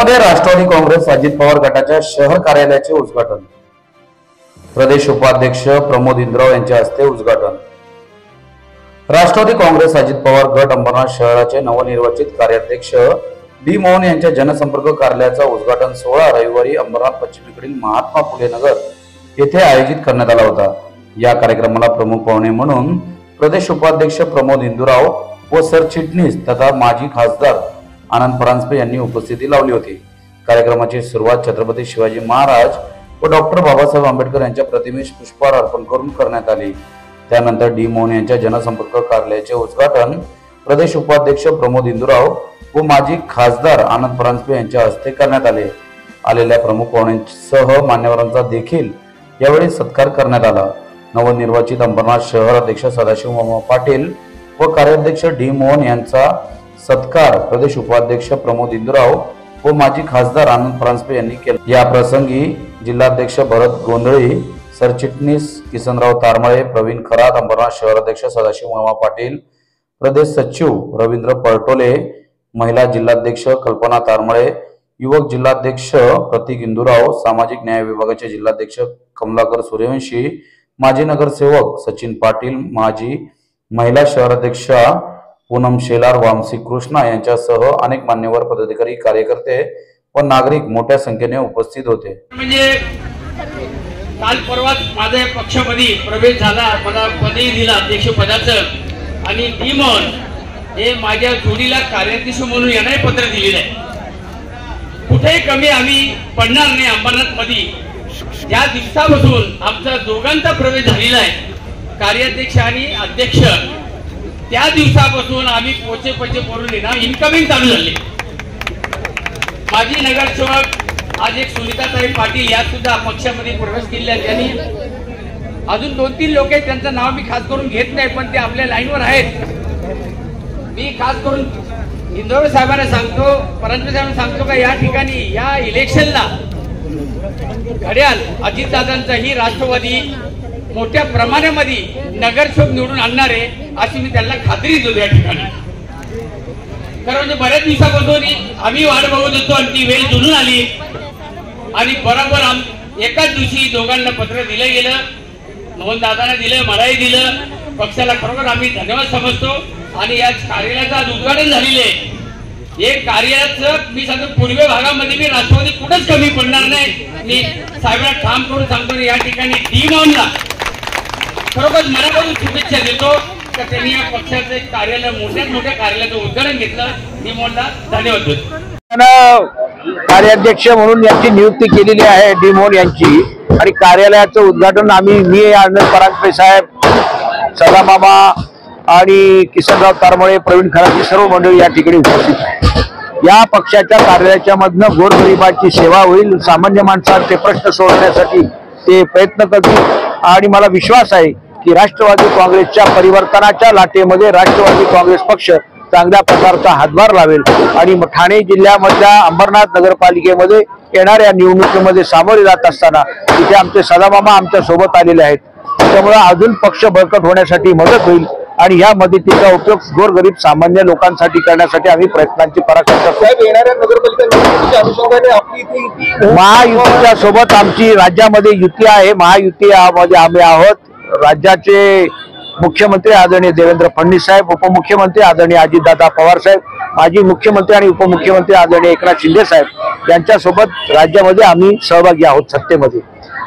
शहरामध्ये राष्ट्रवादी काँग्रेस अजित पवार गटाच्या शहर कार्यालयाचे उद्घाटन। प्रदेश उपाध्यक्ष प्रमोद इंद्राव यांच्या हस्ते उद्घाटन। राष्ट्रवादी काँग्रेस अजित पवार गट अंबरनाथ शहराचे नवनिर्वाचित कार्याध्यक्ष डी मोहन यांच्या जनसंपर्क कार्यालयाचा उद्घाटन सोहळा रविवारी अंबरनाथ पश्चिमेकडील महात्मा फुले नगर येथे आयोजित करण्यात आला होता। या कार्यक्रमाला प्रमुख पाहुणे म्हणून प्रदेश उपाध्यक्ष प्रमोद इंदुराव व सरचिटणीस तथा माजी खासदार आनंद परांजपे यांनी उपस्थिती लावली होती। कार्यक्रमाची सुरुवात छत्रपती शिवाजी महाराज व डॉक्टर बाबासाहेब आंबेडकर यांच्या प्रतिमेस पुष्पहार अर्पण करून करण्यात आली। त्यानंतर डी मोहन यांच्या जनसंपर्क कार्यालयाचे उद्घाटन प्रदेश उपाध्यक्ष प्रमोद इंदुराव व माजी खासदार आनंद परांजपे यांच्या हस्ते करण्यात आले। आलेल्या प्रमुख पाहुण्यांसह मान्यवरांचा देखील यावेळी सत्कार करण्यात आला। नवनिर्वाचित अंबरनाथ शहर अध्यक्ष सदाशिव मामा पाटील व कार्याध्यक्ष डी मोहन यांचा सत्कार प्रदेश उपाध्यक्ष प्रमोद इंदुराव व माजी खासदार आनंद परांजपे यांनी केला। या प्रसंगी जिल्हाध्यक्ष भरत गोंधळी, सरचिटणीस किसनराव तारमळे, प्रवीण खरात, अंबरनाथ शहर अध्यक्ष सदाशिव मामा पाटील, प्रदेश सचिव रवींद्र पळटोले, महिला जिल्हाध्यक्ष कल्पना तारमळे, युवक जिल्हाध्यक्ष प्रतीक इंदुराव, सामाजिक न्याय विभागाचे जिल्हाध्यक्ष कमलाकर सूर्यवंशी, माजी नगरसेवक सचिन पाटील, माजी महिला शहर अध्यक्षा पूनम शेलार, वामसी कृष्णा यांच्यासह अनेक मान्यवर पदाधिकारी, कार्यकर्ते व नागरिक मोठ्या संख्येने उपस्थित होते। म्हणजे काल परवा माझ्या पक्षामध्ये प्रवेश झाला, मला पदही दिला अध्यक्षपदाचं आणि डी मोहन हे माझ्या जोडीला कार्याध्यक्ष म्हणून यांनाही पत्र दिलेलं आहे। कुठेही कमी आम्ही पडणार नाही। अंबरनाथ मध्ये ज्या दिवसापासून आमचा दोघांचा प्रवेश झालेला आहे कार्याध्यक्ष आणि अध्यक्ष, त्या दिवसापासून आम्ही पोचे करून इनकमिंग चालू झाले। माजी नगरसेवक आज एक सुनीताताई पाटील या सुद्धा पक्षामध्ये प्रवेश केलेल्या, त्यांनी अजून 2-3 लोक आहेत, त्यांचं नाव मी खास करून घेत नाही पण ते आपल्या लाईनवर आहेत। मी खास करून इंदोर साहेबांना सांगतो, परांजपे साहेबांना सांगतो का या ठिकाणी या इलेक्शनला घड्याळ अजितदादांचा ही राष्ट्रवादी मोठ्या प्रमाणामध्ये नगरसेवक निवडून आणणार आहे अशी मी त्यांना खात्री देतो या ठिकाणी। कारण म्हणजे बऱ्याच दिवसापासून आम्ही वाट बघत होतो आणि ती वेळ जुळून आली आणि बरोबर एकाच दिवशी दोघांना पत्र दिलं गेलं। मोहन दादांना दिलं, मलाही दिलं। पक्षाला खरोखर आम्ही धन्यवाद समजतो आणि या कार्यालयाचं आज उद्घाटन झालेलं आहे। हे कार्यालयाचं मी सांगतो पूर्व भागामध्ये मी राष्ट्रवादी कुठंच कमी पडणार नाही। मी साहेबांना ठाम करून सांगतो या ठिकाणी डी मोहनला खरोखर मनापासून शुभेच्छा देतो की त्यांनी या पक्षाचं एक कार्यालय मोठ्या कार्यालयाचं उद्घाटन घेतलं। डी मोहनला धन्यवाद देतो। कार्याध्यक्ष म्हणून यांची नियुक्ती केलेली आहे डी मोहन यांची आणि कार्यालयाचं उद्घाटन मी आनंद परांजपे साहेब, सदामामा आणि किसनराव तारमळे, प्रवीण खरात सर्व मंडळी या ठिकाणी उपस्थित आहे। या पक्षाच्या कार्यालयाच्या मधनं गोरगरिबांची सेवा होईल, सामान्य माणसांचे प्रश्न सोडवण्यासाठी ते प्रयत्न करतील आणि मला विश्वास आहे की राष्ट्रवादी काँग्रेसच्या परिवर्तनाच्या लाटेमध्ये राष्ट्रवादी काँग्रेस पक्ष चांगल्या प्रकारचा हातभार लावेल आणि ठाणे जिल्ह्यामधल्या अंबरनाथ नगरपालिकेमध्ये येणाऱ्या निवडणुकीमध्ये सामोरे जात असताना तिथे आमचे सदामामा आमच्या सोबत आलेले आहेत। त्यामुळे अजून पक्ष बळकट होण्यासाठी मदत होईल आणि या मदतीचा उपयोग गोरगरीब सामान्य लोकांसाठी करण्यासाठी आम्ही प्रयत्नांची पराकाष्ठा करू। येणाऱ्या नगरपालिका अनुषंगाने आपली महायुतीच्या सोबत आमची राज्यामध्ये युती आहे। महायुतीमध्ये आम्ही आहोत। राज्याचे मुख्यमंत्री आदरणीय देवेंद्र फडणवीस साहेब, उपमुख्यमंत्री आदरणीय अजितदादा पवार साहेब, माजी मुख्यमंत्री आणि उपमुख्यमंत्री आदरणीय एकनाथ शिंदे साहेब यांच्यासोबत राज्यामध्ये आम्ही सहभागी आहोत सत्तेमध्ये।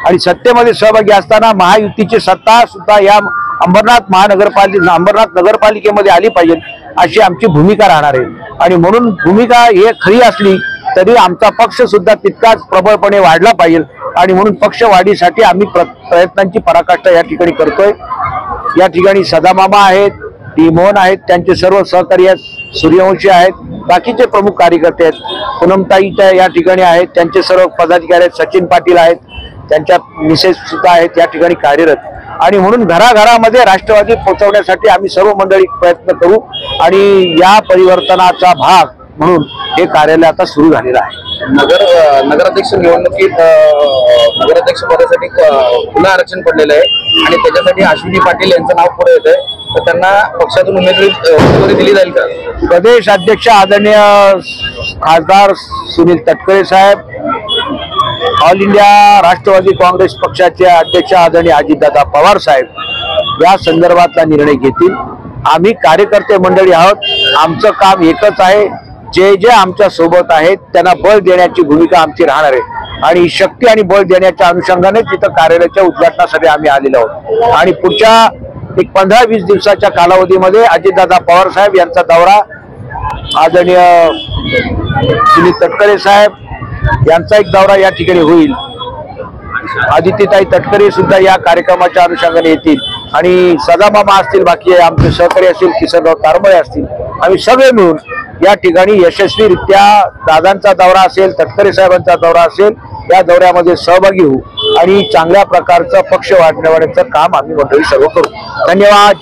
आणि सत्तेमध्ये सहभागी असताना महायुतीची सत्ता सुद्धा या अंबरनाथ नगरपालिकेमध्ये आली पाहिजे अशी आमची भूमिका राहणार आहे। आणि म्हणून भूमिका हे खरी असली तरी आमचा पक्ष सुद्धा तितकाच प्रबळपणे वाढला पाहिजे आणि म्हणून पक्ष वाढीसाठी आम्ही प्रयत्नांची पराकाष्ठा या ठिकाणी करतोय। या ठिकाणी सदामामा आहेत, डी मोहन आहेत, त्यांचे सर्व सहकारी आहेत, सूर्यवंशी आहेत, बाकीचे प्रमुख कार्यकर्ते आहेत, पूनमताई या ठिकाणी आहेत, त्यांचे सर्व पदाधिकारी आहेत, सचिन पाटील आहेत, त्यांच्या मिसेस सुद्धा आहेत या ठिकाणी कार्यरत। आणि म्हणून घराघरामध्ये राष्ट्रवादी पोहोचवण्यासाठी आम्ही सर्व मंडळी प्रयत्न करू आणि या परिवर्तनाचा भाग म्हणून हे कार्यालय आता सुरू झालेलं आहे। नगराध्यक्ष निवडणुकीत नगराध्यक्ष पदासाठी पुन्हा आरक्षण पडलेलं आहे आणि त्याच्यासाठी अश्विनी पाटील यांचं नाव पुढे येत आहे, तर त्यांना पक्षातून उमेदवारी दिली जाईल का? प्रदेश अध्यक्ष आदरणीय खासदार सुनील तटकरे साहेब, ऑल इंडिया राष्ट्रवादी काँग्रेस पक्षाचे अध्यक्ष आदरणीय अजितदादा पवार साहेब या संदर्भातला निर्णय घेतील. आम्ही कार्यकर्ते मंडळी आहोत. आमचं काम एकच आहे, जे जे आमच्या सोबत आहेत त्यांना बळ देण्याची भूमिका आमची राहणार आहे आणि शक्ती आणि बळ देण्याच्या अनुषंगाने तिथं कार्यालयाच्या उद्घाटनासाठी आम्ही आलेलो आहोत. आणि पुढच्या एक 15-20 दिवसाच्या कालावधीमध्ये अजितदादा पवार साहेब यांचा दौरा, आदरणीय सुनील तटकरे साहेब यांचा एक दौरा या ठिकाणी होईल. आदित्यताई तटकरे सुद्धा या कार्यक्रमाच्या अनुषंगाने येतील आणि सदामामा असतील, बाकी आमचे सहकारी असतील, किसनराव तारमळे असतील, आम्ही सगळे मिळून या ठिकाणी यशस्वीरित्या दादांचा दौरा असेल, तटकरे साहेबांचा दौरा असेल, या दौऱ्यामध्ये सहभागी होऊ आणि चांगल्या प्रकारचं पक्ष वाढवण्याचं काम आम्ही मंडळी सर्व करू. धन्यवाद.